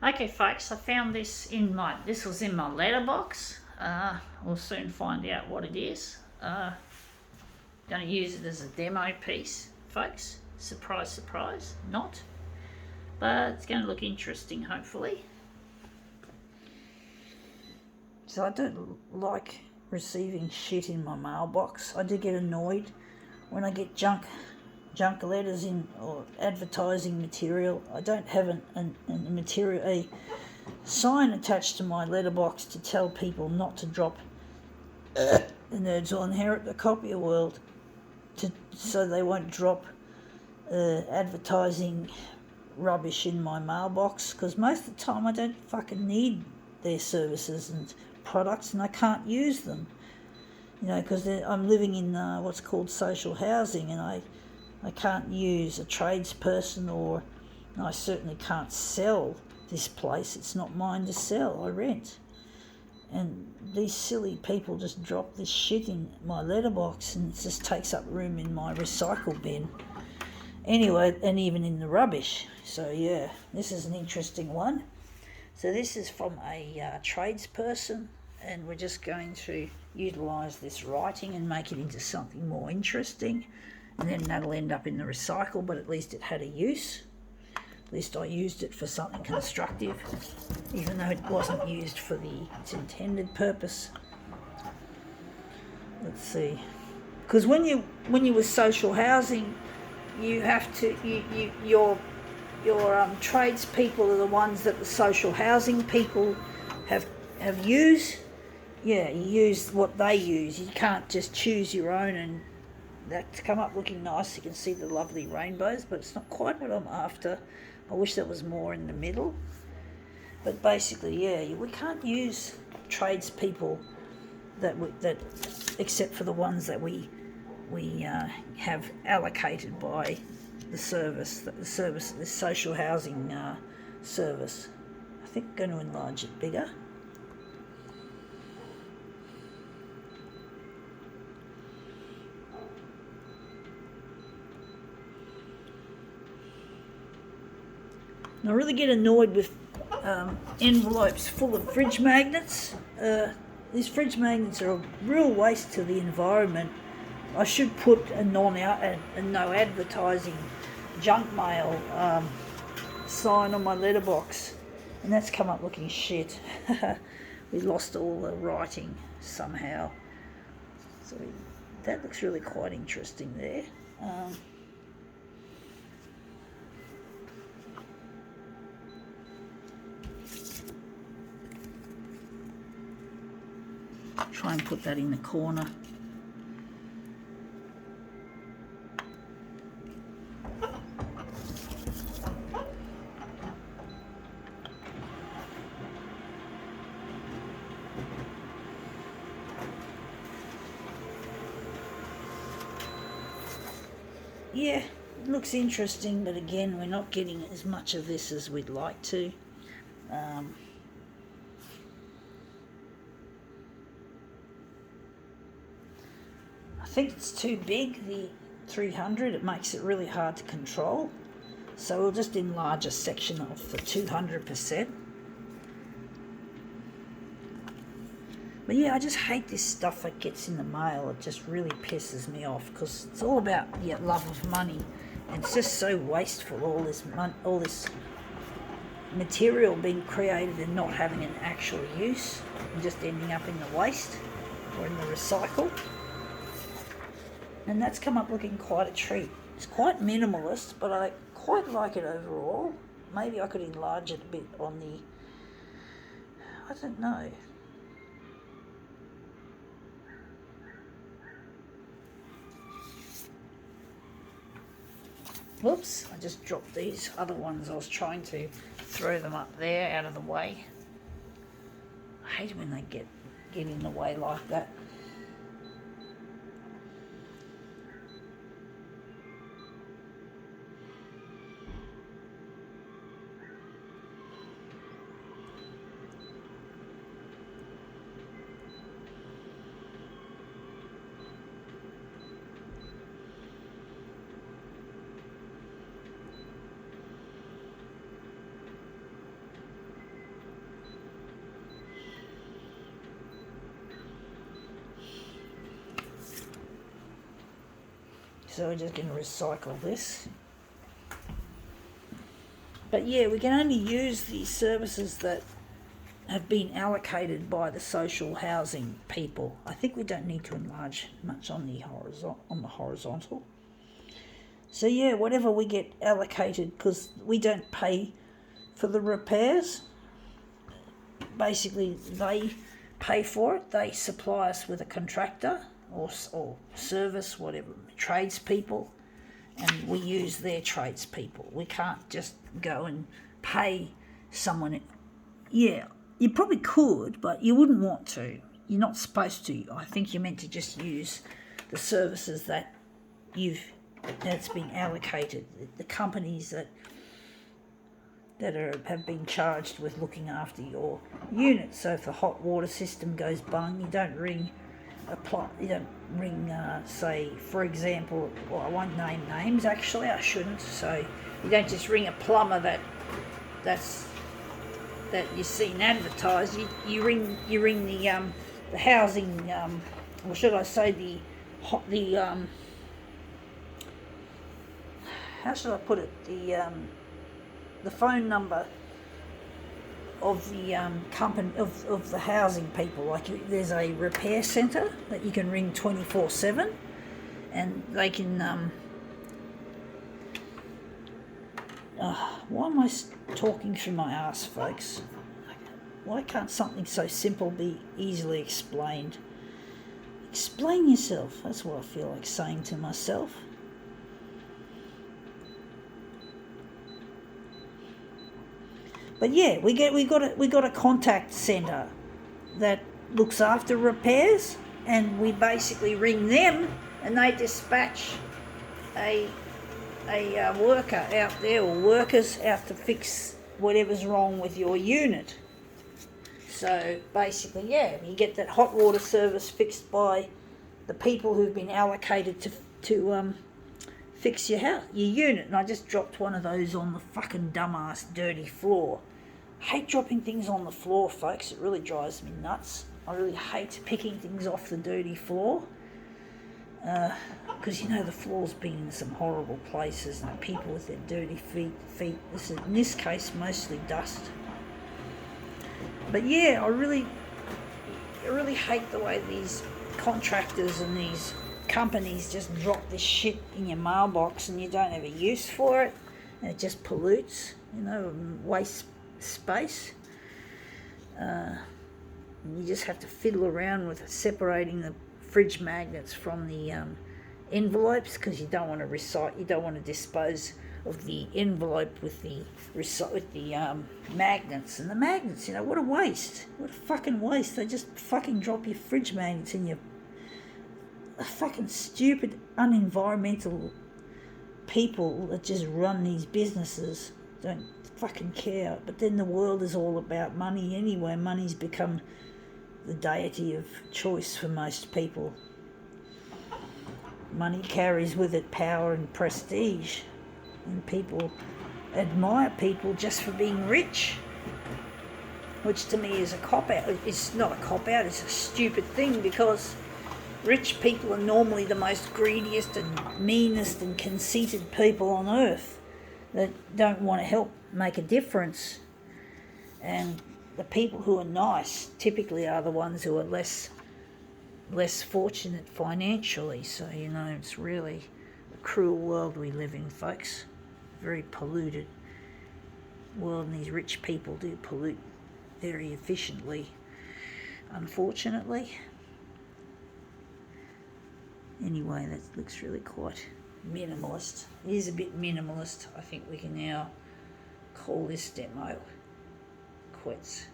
Okay, folks, I found this this was in my letterbox. We'll soon find out what it is. Going to use it as a demo piece, folks. Surprise, surprise, not. But it's going to look interesting, hopefully. So I don't like receiving shit in my mailbox. I do get annoyed when I get junk letters in or advertising material. I don't have a sign attached to my letterbox to tell people not to drop the Nerds will inherit the copier world, so they won't drop advertising rubbish in my mailbox, because most of the time I don't fucking need their services and products, and I can't use them, because I'm living in what's called social housing, and I can't use a tradesperson, or I certainly can't sell this place. It's not mine to sell, I rent. And these silly people just drop this shit in my letterbox, and it just takes up room in my recycle bin. Anyway, and even in the rubbish. So yeah, this is an interesting one. So this is from a tradesperson, and we're just going to utilise this writing and make it into something more interesting, and then that'll end up in the recycle, but at least it had a use. At least I used it for something constructive, even though it wasn't used for its intended purpose. Let's see. Because when you with social housing, you have to your tradespeople are the ones that the social housing people have used. Yeah, you use what they use. You can't just choose your own, and that's come up looking nice. You can see the lovely rainbows, but it's not quite what I'm after. I wish there was more in the middle. But basically, yeah, we can't use tradespeople that except for the ones that we have allocated by the social housing service. I think I'm going to enlarge it bigger. And I really get annoyed with envelopes full of fridge magnets. These fridge magnets are a real waste to the environment. I should put a no advertising junk mail sign on my letterbox, and that's come up looking shit. We lost all the writing somehow. So that looks really quite interesting there. Try and put that in the corner. Yeah, it looks interesting, but again, we're not getting as much of this as we'd like to. I think it's too big, the 300. It makes it really hard to control. So we'll just enlarge a section of the 200%. But yeah, I just hate this stuff that gets in the mail. It just really pisses me off, because it's all about the love of money, and it's just so wasteful, all this material being created and not having an actual use, and just ending up in the waste or in the recycle. And that's come up looking quite a treat. It's quite minimalist, but I quite like it overall. Maybe I could enlarge it a bit on the, I don't know. Whoops, I just dropped these other ones. I was trying to throw them up there out of the way. I hate when they get in the way like that. So we're just going to recycle this. But yeah, we can only use these services that have been allocated by the social housing people. I think we don't need to enlarge much on the horizontal. So yeah, whatever we get allocated, because we don't pay for the repairs. Basically, they pay for it. They supply us with a contractor or service, whatever, tradespeople, and we use their tradespeople. We can't just go and pay someone. Yeah, you probably could, but you wouldn't want to. You're not supposed to. I think you're meant to just use the services that's been allocated. The companies that have been charged with looking after your unit. So if the hot water system goes bung, you don't ring say, for example, well, I won't name names, actually, I shouldn't. So you don't just ring a plumber that you've seen advertised. You ring the housing, or should I say how should I put it, the phone number of the company of the housing people. Like, there's a repair centre that you can ring 24/7, and they can. Why am I talking through my ass, folks? Why can't something so simple be easily explained? Explain yourself. That's what I feel like saying to myself. But yeah, we got a contact centre that looks after repairs, and we basically ring them, and they dispatch a worker out there, or workers out to fix whatever's wrong with your unit. So basically, yeah, you get that hot water service fixed by the people who've been allocated to fix your unit. And I just dropped one of those on the fucking dumbass dirty floor. I hate dropping things on the floor, folks. It really drives me nuts. I really hate picking things off the dirty floor, because the floor's been in some horrible places, and people with their dirty feet. In this case, mostly dust. But yeah, I really hate the way these contractors and these companies just drop this shit in your mailbox, and you don't have a use for it, and it just pollutes, and wastes space. You just have to fiddle around with separating the fridge magnets from the envelopes, because you don't want to dispose of the envelope with the magnets. And the magnets, what a waste. What a fucking waste. They just fucking drop your fridge magnets in your fucking stupid, unenvironmental people that just run these businesses don't fucking care. But then the world is all about money anyway. Money's become the deity of choice for most people. Money carries with it power and prestige, and people admire people just for being rich, which to me is a cop-out. It's not a cop-out, it's a stupid thing, because rich people are normally the most greediest and meanest and conceited people on earth that don't want to help make a difference. And the people who are nice typically are the ones who are less fortunate financially. So, it's really a cruel world we live in, folks. Very polluted world, and these rich people do pollute very efficiently, unfortunately. Anyway, that looks really quite minimalist. It is a bit minimalist. I think we can now call this demo quits.